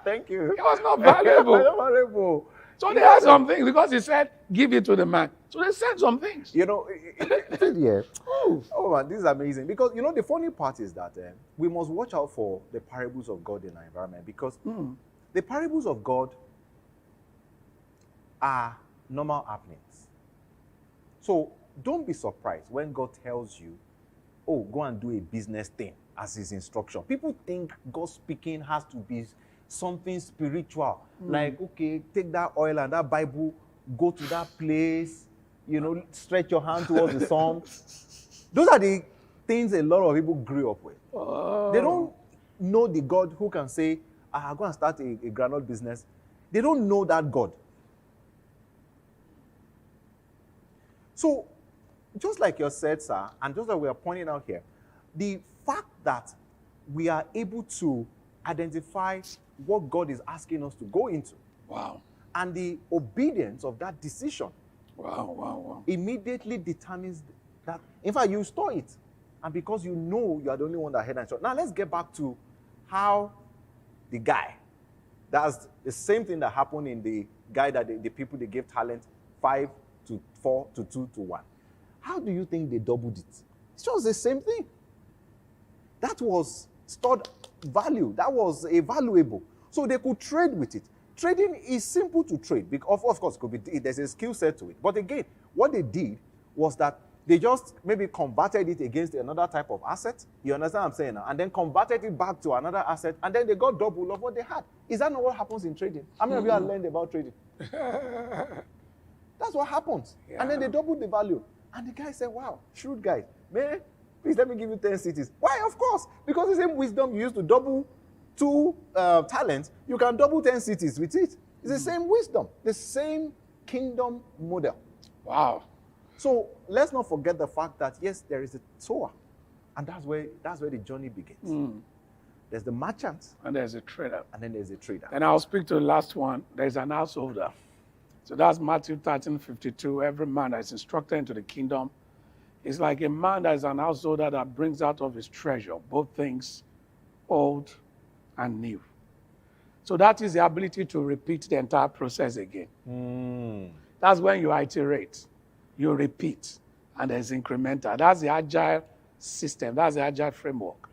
Thank you. It was not valuable. Not valuable. So they had some things because he said, give it to the man. So they said some things. You know, yeah. Oh man, this is amazing. Because, you know, the funny part is that we must watch out for the parables of God in our environment because the parables of God are normal happenings. So don't be surprised when God tells you, oh, go and do a business thing as his instruction. People think God speaking has to be something spiritual. Like, okay, take that oil and that Bible, go to that place, you know, stretch your hand towards the sun. Those are the things a lot of people grew up with. Oh. They don't know the God who can say, go and start a granite business. They don't know that God. So, just like you said, sir, and just like we are pointing out here, the fact that we are able to identify what God is asking us to go into. Wow. And the obedience of that decision. Wow. Immediately determines that. In fact, you store it. And because you know you are the only one that had and store. Now, let's get back to how the guy, that's the same thing that happened in the guy that the people they gave talent 5 to 4 to 2 to 1. How do you think they doubled it? It's just the same thing. That was stored value. That was a valuable. So they could trade with it. Trading is simple to trade. Because of course, there's a skill set to it. But again, what they did was that they just maybe converted it against another type of asset. You understand what I'm saying now? And then converted it back to another asset. And then they got double of what they had. Is that not what happens in trading? How many of you have learned about trading? That's what happens. Yeah. And then they doubled the value. And the guy said, wow, shrewd guy. Man, please let me give you 10 cities. Why? Of course. Because the same wisdom you used to double 2 talents, you can double 10 cities with it. It's the same wisdom, the same kingdom model. Wow. So let's not forget the fact that, yes, there is a sower. And that's where the journey begins. There's the merchant. And there's a trader. And then there's a trader. And I'll speak to the last one. There's an householder. So that's Matthew 13:52. Every man that is instructed into the kingdom is like a man that is an householder that brings out of his treasure both things old and new. So that is the ability to repeat the entire process again. That's when you iterate, you repeat, and there's incremental. That's the agile system. That's the agile framework.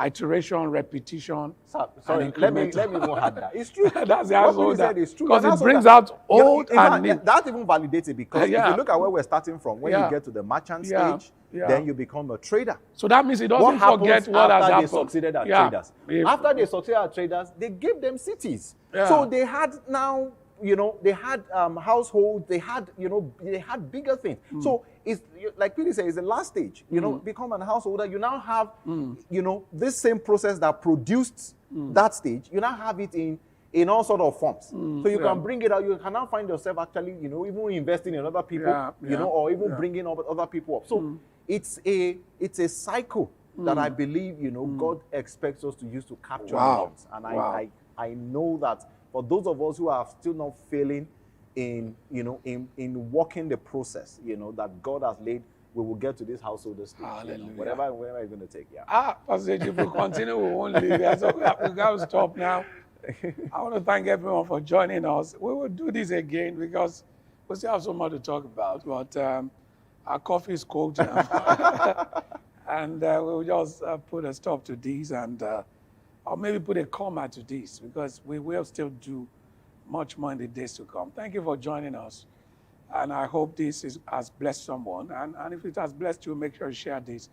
Iteration, repetition. Sorry, let me even add that. It's true. That's the householder. It's true. Because it brings out old and new. That even validates it because if you look at where we're starting from, when you get to the merchant stage, then you become a trader. So that means it doesn't forget what has happened. After they succeeded at traders? After they succeeded at traders, they gave them cities. So they had now, they had households, they had, they had bigger things. So it's like Peter said, it's the last stage. Become an householder. You now have, this same process that produced that stage. You now have it in all sort of forms. So you can bring it out. You can now find yourself actually, even investing in other people, or even bringing other people up. So it's a cycle that I believe, God expects us to use to capture realms. And I know that for those of us who are still not failing in walking the process, that God has laid, we will get to this householder stage. Whatever you're going to take, Pastor Deji, if we continue, we won't leave. So we got to stop now. I want to thank everyone for joining us. We will do this again because we still have so much to talk about. But our coffee is cold now. And we'll just put a stop to this and or maybe put a comma to this because we will still do much more in the days to come. Thank you for joining us. And I hope this has blessed someone. And if it has blessed you, make sure you share this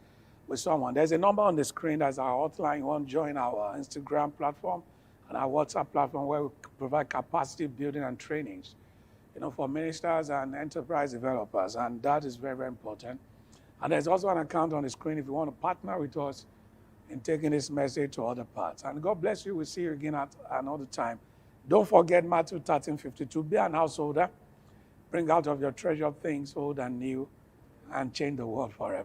with someone. There's a number on the screen that's our hotline. You want to join our Instagram platform and our WhatsApp platform where we provide capacity building and trainings, for ministers and enterprise developers. And that is very, very important. And there's also an account on the screen if you want to partner with us in taking this message to other parts. And God bless you. We'll see you again at another time. Don't forget Matthew 13:52. Be an householder. Bring out of your treasure things old and new and change the world forever.